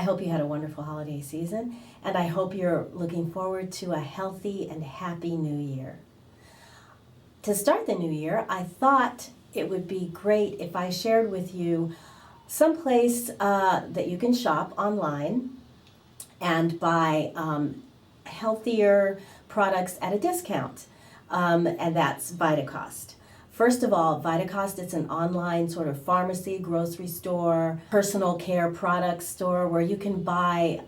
I hope you had a wonderful holiday season, and I hope you're looking forward to a healthy and happy new year. To start the new year, I thought it would be great if I shared with you some place that you can shop online and buy healthier products at a discount, and that's Vitacost. First of all, Vitacost, it's an online sort of pharmacy, grocery store, personal care product store where you can buy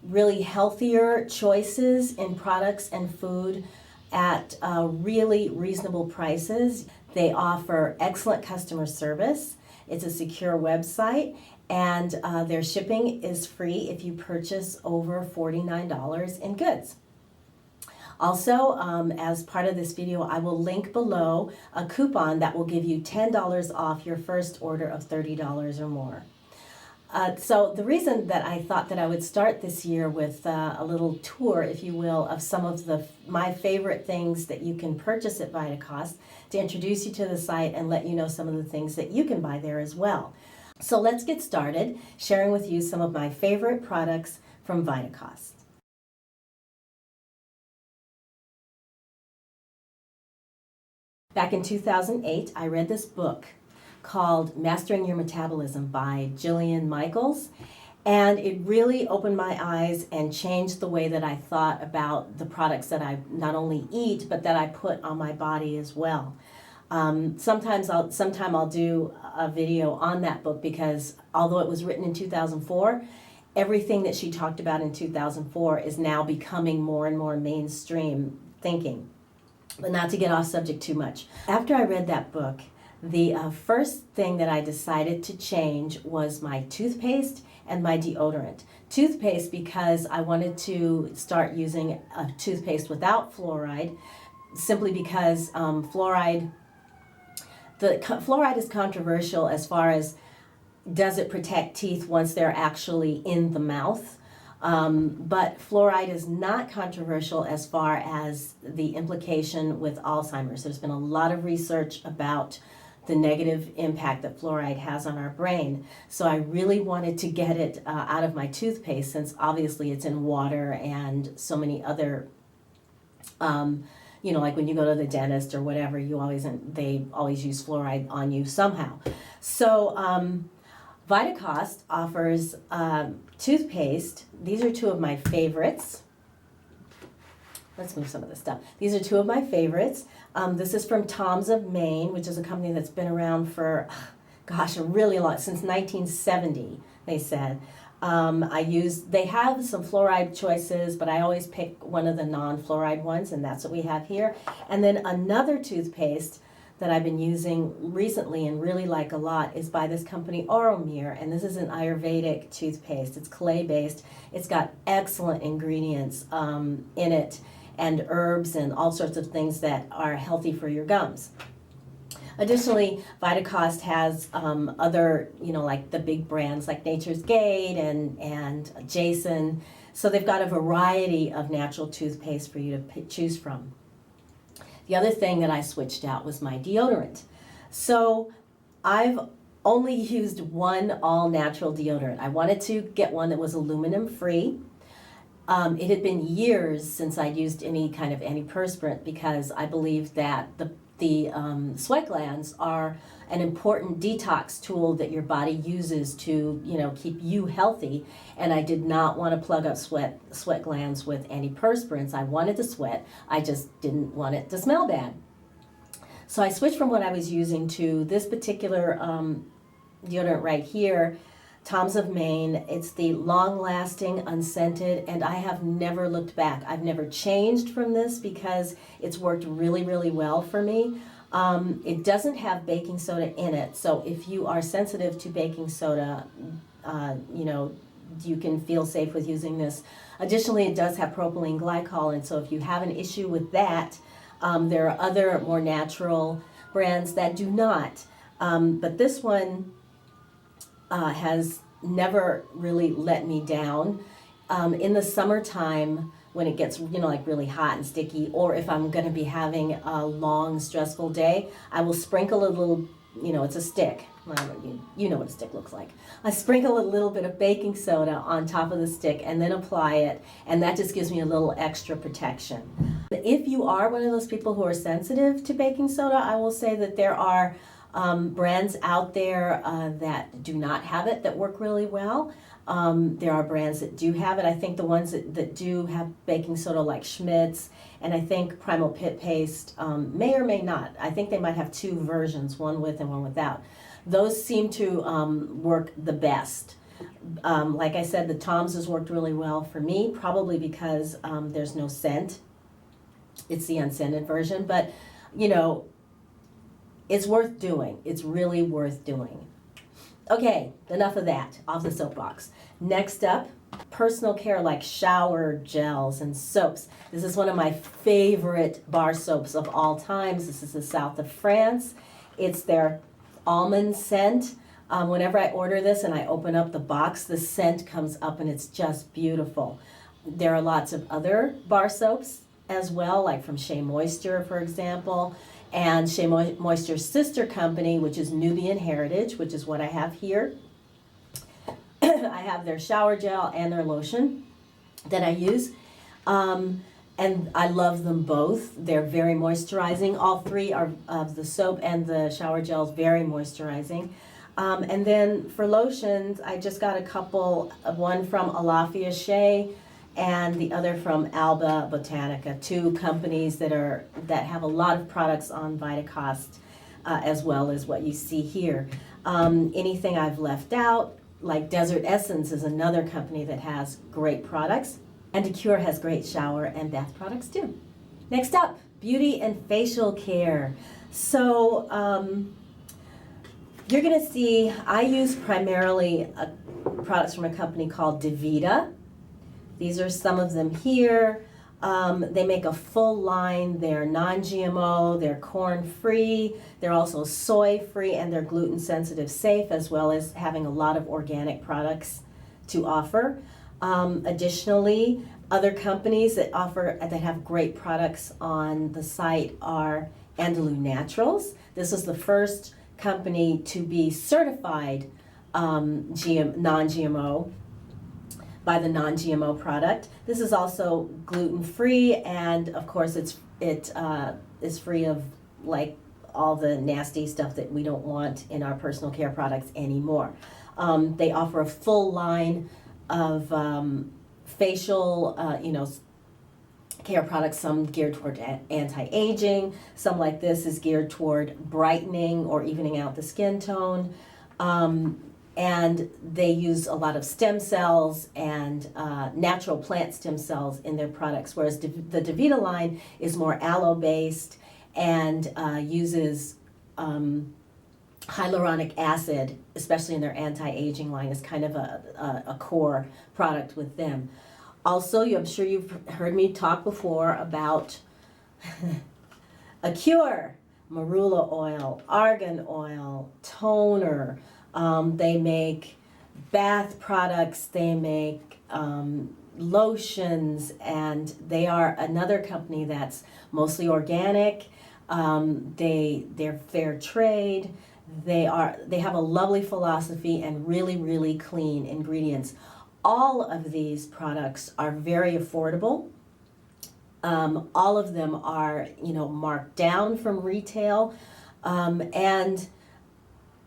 really healthier choices in products and food at really reasonable prices. They offer excellent customer service. It's a secure website, and their shipping is free if you purchase over $49 in goods. Also, as part of this video, I will link below a coupon that will give you $10 off your first order of $30 or more. So the reason that I thought that I would start this year with a little tour, if you will, of some of my favorite things that you can purchase at Vitacost, to introduce you to the site and let you know some of the things that you can buy there as well. So let's get started sharing with you some of my favorite products from Vitacost. Back in 2008, I read this book called Mastering Your Metabolism by Jillian Michaels, and it really opened my eyes and changed the way that I thought about the products that I not only eat, but that I put on my body as well. Sometime I'll do a video on that book, because although it was written in 2004, everything that she talked about in 2004 is now becoming more and more mainstream thinking. But not to get off subject too much. After I read that book, the first thing that I decided to change was my toothpaste and my deodorant. Toothpaste, because I wanted to start using a toothpaste without fluoride, simply because fluoride is controversial as far as, does it protect teeth once they're actually in the mouth? But fluoride is not controversial as far as the implication with Alzheimer's. There's been a lot of research about the negative impact that fluoride has on our brain. So I really wanted to get it out of my toothpaste, since obviously it's in water and so many other, like when you go to the dentist or whatever, they always use fluoride on you somehow. So Vitacost offers toothpaste. These are two of my favorites. Let's move some of this stuff. These are two of my favorites. This is from Tom's of Maine, which is a company that's been around for, gosh, a really long, since 1970, they said. They have some fluoride choices, but I always pick one of the non-fluoride ones, and that's what we have here. And then another toothpaste that I've been using recently and really like a lot is by this company Oromir, and this is an Ayurvedic toothpaste. It's clay-based. It's got excellent ingredients in it, and herbs and all sorts of things that are healthy for your gums. Additionally, Vitacost has other, like the big brands like Nature's Gate and Jason. So they've got a variety of natural toothpaste for you to choose from. The other thing that I switched out was my deodorant. So I've only used one all-natural deodorant. I wanted to get one that was aluminum-free. It had been years since I'd used any kind of antiperspirant, because I believe that the sweat glands are an important detox tool that your body uses to, keep you healthy. And I did not want to plug up sweat glands with antiperspirants. I wanted to sweat. I just didn't want it to smell bad. So I switched from what I was using to this particular deodorant right here, Tom's of Maine. It's the long-lasting, unscented, and I have never looked back. I've never changed from this because it's worked really, really well for me. It doesn't have baking soda in it, so if you are sensitive to baking soda, you can feel safe with using this. Additionally, it does have propylene glycol, and so if you have an issue with that, there are other more natural brands that do not. But this one has never really let me down. In the summertime, when it gets like really hot and sticky, or if I'm going to be having a long stressful day, I will sprinkle a little it's a stick. Well, you know what a stick looks like. I sprinkle a little bit of baking soda on top of the stick and then apply it, and that just gives me a little extra protection. If you are one of those people who are sensitive to baking soda, I will say that there are brands out there that do not have it that work really well. There are brands that do have it. I think the ones that do have baking soda, like Schmidt's, and I think Primal Pit Paste may or may not. I think they might have two versions, one with and one without. Those seem to work the best. Like I said, the Tom's has worked really well for me, probably because there's no scent. It's the unscented version, but it's worth doing. It's really worth doing. Okay, enough of that, off the soapbox. Next up, personal care like shower gels and soaps. This is one of my favorite bar soaps of all times. This is the south of France. It's their almond scent. Whenever I order this and I open up the box, the scent comes up and it's just beautiful. There are lots of other bar soaps as well, like from Shea Moisture, for example. And Shea Moisture's sister company, which is Nubian Heritage, which is what I have here. I have their shower gel and their lotion that I use. And I love them both. They're very moisturizing. All three are of the soap and the shower gels, very moisturizing. And then for lotions, I just got a couple, one from Alafia Shea and the other from Alba Botanica, two companies that have a lot of products on Vitacost, as well as what you see here. Anything I've left out, like Desert Essence is another company that has great products, and Decure has great shower and bath products too. Next up, beauty and facial care. So you're gonna see, I use primarily products from a company called Diva. These are some of them here. They make a full line. They're non-GMO, they're corn-free, they're also soy-free, and they're gluten-sensitive safe, as well as having a lot of organic products to offer. Additionally, other companies that have great products on the site are Andalou Naturals. This is the first company to be certified non-GMO by the non-GMO product. This is also gluten-free, and of course it is free of like all the nasty stuff that we don't want in our personal care products anymore. They offer a full line of facial care products, some geared toward anti-aging, some like this is geared toward brightening or evening out the skin tone. And they use a lot of stem cells and natural plant stem cells in their products, whereas the Divita line is more aloe-based and uses hyaluronic acid, especially in their anti-aging line, is kind of a core product with them. Also, I'm sure you've heard me talk before about a cure, marula oil, argan oil, toner. They make bath products, they make lotions, and they are another company that's mostly organic. They're fair trade. They have a lovely philosophy and really, really clean ingredients. All of these products are very affordable. All of them are, marked down from retail, and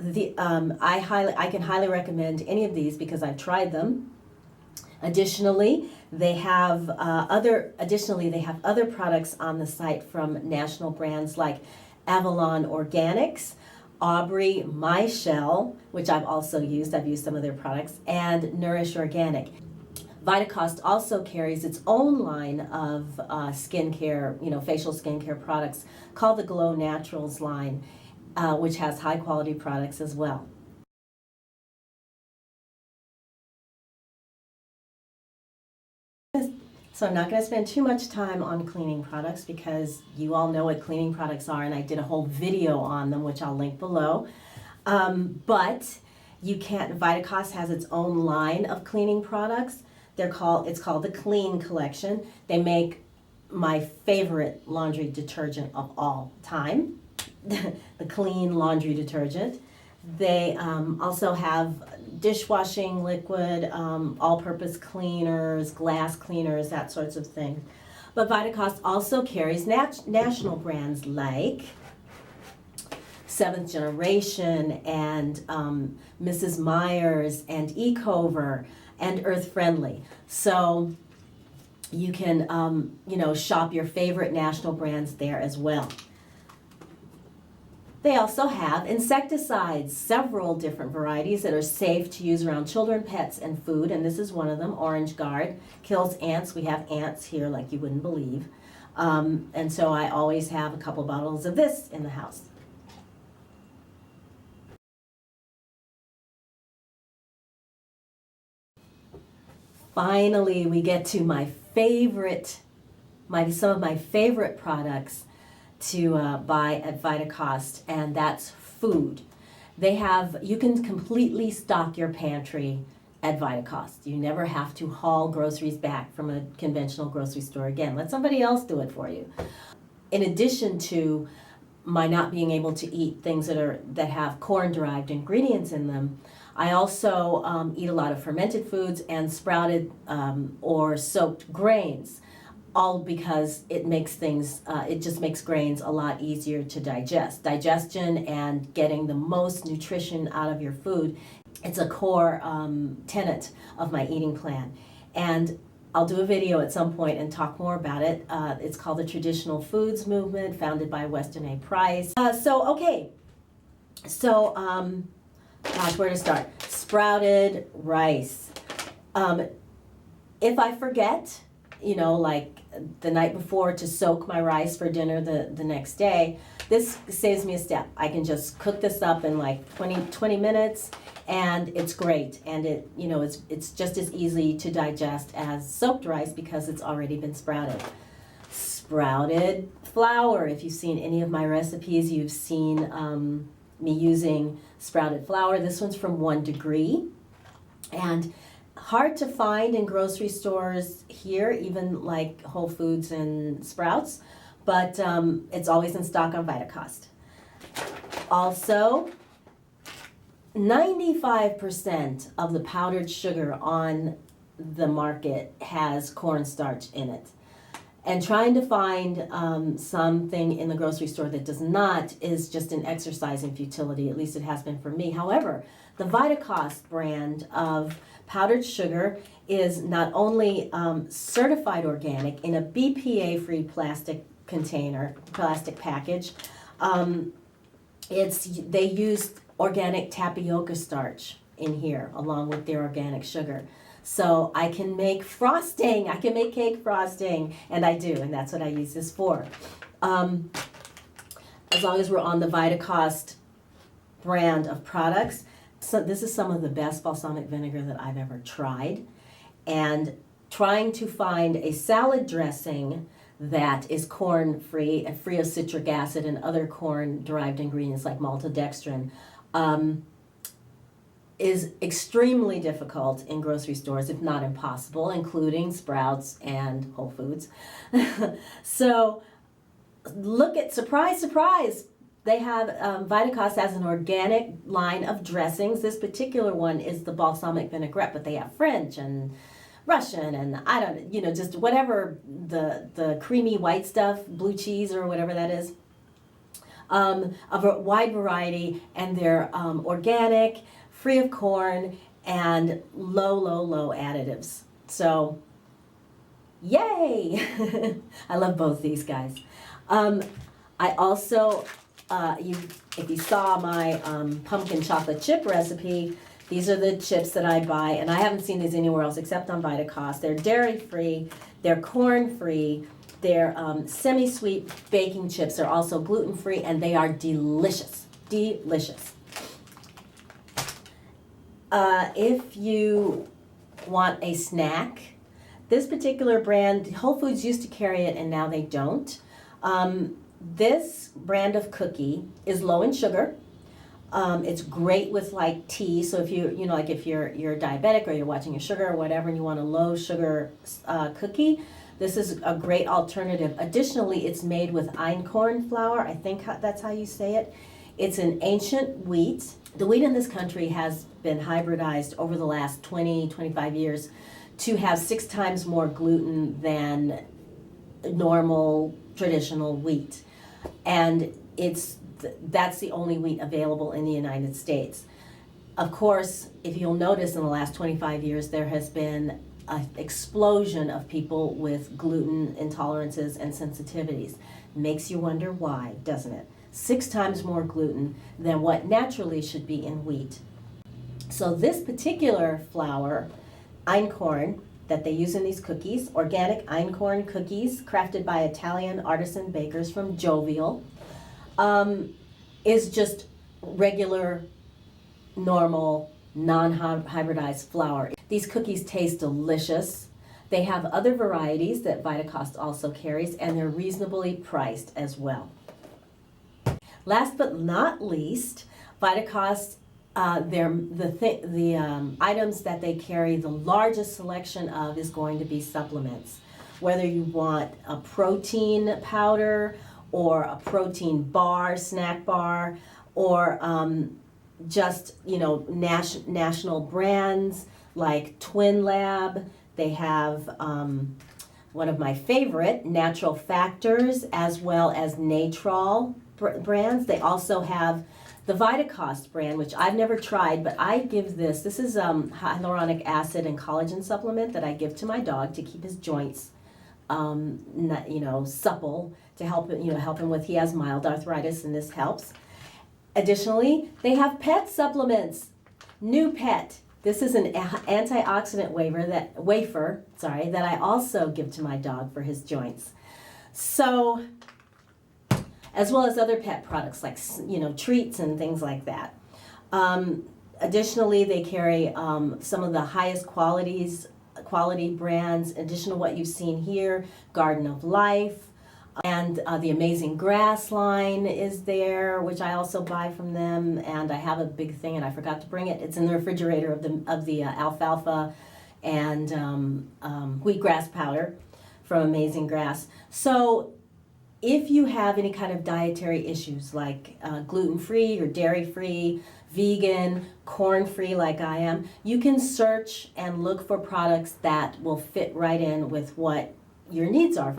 I can highly recommend any of these because I've tried them. Additionally, they have other products on the site from national brands like Avalon Organics, Aubrey My Shell, which I've also used. I've used some of their products, and Nourish Organic. Vitacost also carries its own line of skincare, facial skincare products called the Glow Naturals line, which has high quality products as well. So I'm not going to spend too much time on cleaning products because you all know what cleaning products are, and I did a whole video on them, which I'll link below. But Vitacost has its own line of cleaning products. It's called the Clean Collection. They make my favorite laundry detergent of all time. the clean laundry detergent. They also have dishwashing liquid, all-purpose cleaners, glass cleaners, that sorts of things. But Vitacost also carries national brands like Seventh Generation and Mrs. Meyer's and Ecover and Earth Friendly. So you can shop your favorite national brands there as well. They also have insecticides, several different varieties that are safe to use around children, pets, and food, and this is one of them, Orange Guard. Kills ants. We have ants here like you wouldn't believe. And so I always have a couple bottles of this in the house. Finally, we get to some of my favorite products to buy at Vitacost, and that's food. You can completely stock your pantry at Vitacost. You never have to haul groceries back from a conventional grocery store again. Let somebody else do it for you. In addition to my not being able to eat things that have corn-derived ingredients in them, I also eat a lot of fermented foods and sprouted or soaked grains, all because it just makes grains a lot easier to digest. Digestion and getting the most nutrition out of your food, it's a core tenet of my eating plan. And I'll do a video at some point and talk more about it. It's called the Traditional Foods Movement, founded by Weston A. Price. Where to start? Sprouted rice. If I forget, like the night before to soak my rice for dinner the next day, this saves me a step. I can just cook this up in like 20 minutes, and it's great. And it's just as easy to digest as soaked rice because it's already been sprouted. Sprouted flour. If you've seen any of my recipes, you've seen me using sprouted flour. This one's from 1 Degree, and hard to find in grocery stores here, even like Whole Foods and Sprouts, but it's always in stock on Vitacost. Also, 95% of the powdered sugar on the market has cornstarch in it. And trying to find something in the grocery store that does not is just an exercise in futility, at least it has been for me. However, the Vitacost brand of powdered sugar is not only certified organic in a BPA-free plastic package, they use organic tapioca starch in here along with their organic sugar. So I can make frosting, I can make cake frosting, and I do, and that's what I use this for. As long as we're on the Vitacost brand of products, so this is some of the best balsamic vinegar that I've ever tried. And trying to find a salad dressing that is corn-free, free of citric acid and other corn-derived ingredients like maltodextrin, is extremely difficult in grocery stores, if not impossible, including Sprouts and Whole Foods. So look at, surprise, surprise, they have, Vitacost has an organic line of dressings. This particular one is the balsamic vinaigrette, but they have French and Russian and I don't, just whatever the creamy white stuff, blue cheese or whatever that is. Of a wide variety, and they're organic, free of corn, and low additives. So, yay! I love both these guys. I also, if you saw my pumpkin chocolate chip recipe, these are the chips that I buy, and I haven't seen these anywhere else except on Vitacost. They're dairy-free, they're corn-free, they're semi-sweet baking chips. They're also gluten-free, and they are delicious, delicious. If you want a snack, this particular brand, Whole Foods used to carry it, and now they don't. This brand of cookie is low in sugar. It's great with like tea. So if if you're diabetic or you're watching your sugar or whatever, and you want a low sugar cookie, This is a great alternative. Additionally, it's made with einkorn flour. I think that's how you say it. It's an ancient wheat. The wheat in this country has been hybridized over the last 20, 25 years to have 6 times more gluten than normal traditional wheat. And that's the only wheat available in the United States. Of course, if you'll notice, in the last 25 years, there has been an explosion of people with gluten intolerances and sensitivities. Makes you wonder why, doesn't it? 6 times more gluten than what naturally should be in wheat. So this particular flour, einkorn, that they use in these cookies, organic einkorn cookies crafted by Italian artisan bakers from Jovial, is just regular, normal, non-hybridized flour. These cookies taste delicious. They have other varieties that Vitacost also carries, and they're reasonably priced as well. Last but not least, Vitacost, the items that they carry, the largest selection of is going to be supplements. Whether you want a protein powder or a protein bar, snack bar, or just, national brands like Twin Lab. They have one of my favorite, Natural Factors, as well as Natrol brands. They also have the Vitacost brand, which I've never tried, but I give this is hyaluronic acid and collagen supplement that I give to my dog to keep his joints supple, to help him with, he has mild arthritis, and this helps. Additionally, they have pet supplements. New Pet. This is an antioxidant wafer that I also give to my dog for his joints. So, as well as other pet products like treats and things like that. Additionally, they carry some of the highest quality brands. In addition to what you've seen here, Garden of Life, and the Amazing Grass line is there, which I also buy from them. And I have a big thing, and I forgot to bring it. It's in the refrigerator of the alfalfa and wheatgrass powder from Amazing Grass. So if you have any kind of dietary issues like gluten-free or dairy-free, vegan, corn-free like I am, you can search and look for products that will fit right in with what your needs are.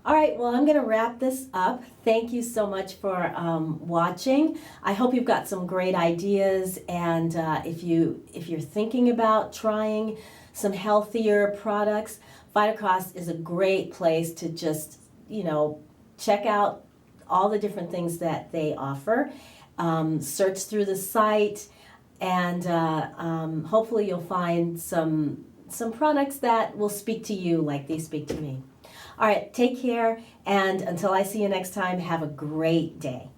All right, well, I'm going to wrap this up. Thank you so much for watching. I hope you've got some great ideas, and if you're thinking about trying some healthier products, Vitacost is a great place to just check out all the different things that they offer. Search through the site, and hopefully you'll find some products that will speak to you like they speak to me. All right, take care, and until I see you next time, have a great day.